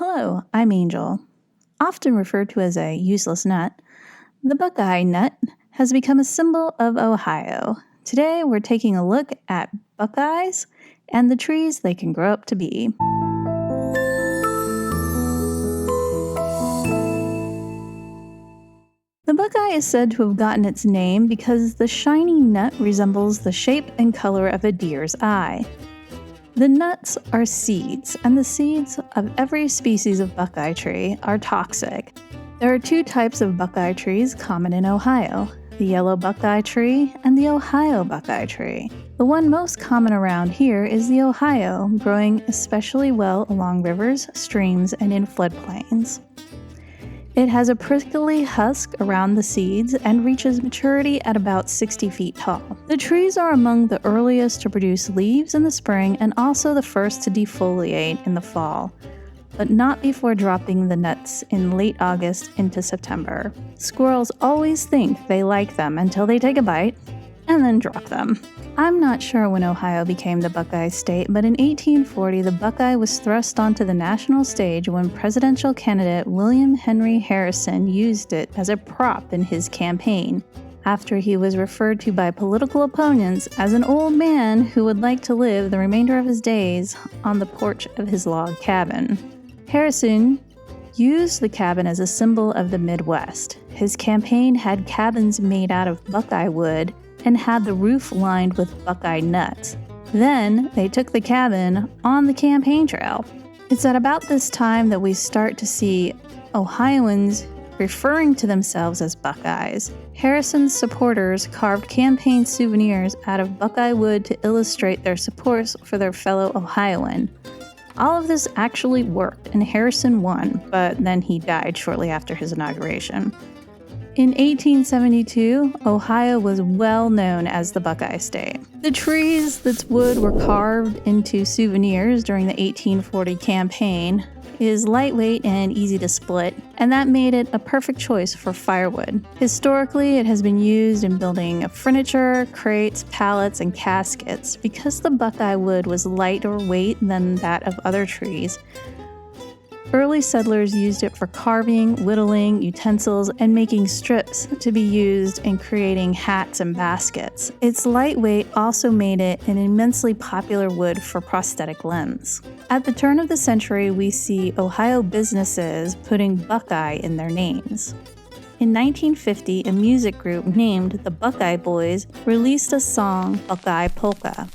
Hello, I'm Angel. Often referred to as a useless nut, the Buckeye nut has become a symbol of Ohio. Today we're taking a look at Buckeyes and the trees they can grow up to be. The Buckeye is said to have gotten its name because the shiny nut resembles the shape and color of a deer's eye. The nuts are seeds, and the seeds of every species of Buckeye tree are toxic. There are two types of Buckeye trees common in Ohio, the yellow Buckeye tree and the Ohio Buckeye tree. The one most common around here is the Ohio, growing especially well along rivers, streams, and in floodplains. It has a prickly husk around the seeds and reaches maturity at about 60 feet tall. The trees are among the earliest to produce leaves in the spring and also the first to defoliate in the fall, but not before dropping the nuts in late August into September. Squirrels always think they like them until they take a bite and then drop them. I'm not sure when Ohio became the Buckeye State, but in 1840 the Buckeye was thrust onto the national stage when presidential candidate William Henry Harrison used it as a prop in his campaign, after he was referred to by political opponents as an old man who would like to live the remainder of his days on the porch of his log cabin. Harrison used the cabin as a symbol of the Midwest. His campaign had cabins made out of Buckeye wood and had the roof lined with Buckeye nuts. Then they took the cabin on the campaign trail. It's at about this time that we start to see Ohioans referring to themselves as Buckeyes. Harrison's supporters carved campaign souvenirs out of Buckeye wood to illustrate their support for their fellow Ohioan. All of this actually worked, and Harrison won, but then he died shortly after his inauguration. In 1872, Ohio was well known as the Buckeye State. The trees that's wood were carved into souvenirs during the 1840 campaign is lightweight and easy to split, and that made it a perfect choice for firewood. Historically, it has been used in building furniture, crates, pallets, and caskets. Because the Buckeye wood was lighter weight than that of other trees, early settlers used it for carving, whittling, utensils, and making strips to be used in creating hats and baskets. Its lightweight also made it an immensely popular wood for prosthetic limbs. At the turn of the century, we see Ohio businesses putting Buckeye in their names. In 1950, a music group named the Buckeye Boys released a song, Buckeye Polka.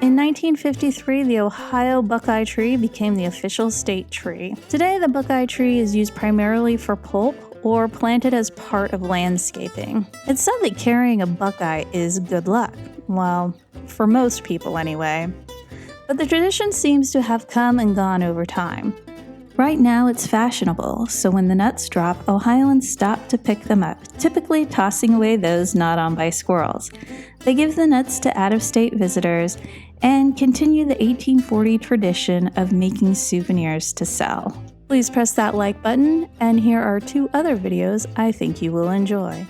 In 1953, the Ohio Buckeye tree became the official state tree. Today, the Buckeye tree is used primarily for pulp or planted as part of landscaping. It's said that carrying a Buckeye is good luck. Well, for most people anyway. But the tradition seems to have come and gone over time. Right now, it's fashionable, so when the nuts drop, Ohioans stop to pick them up, typically tossing away those gnawed on by squirrels. They give the nuts to out-of-state visitors and continue the 1840 tradition of making souvenirs to sell. Please press that like button, and here are two other videos I think you will enjoy.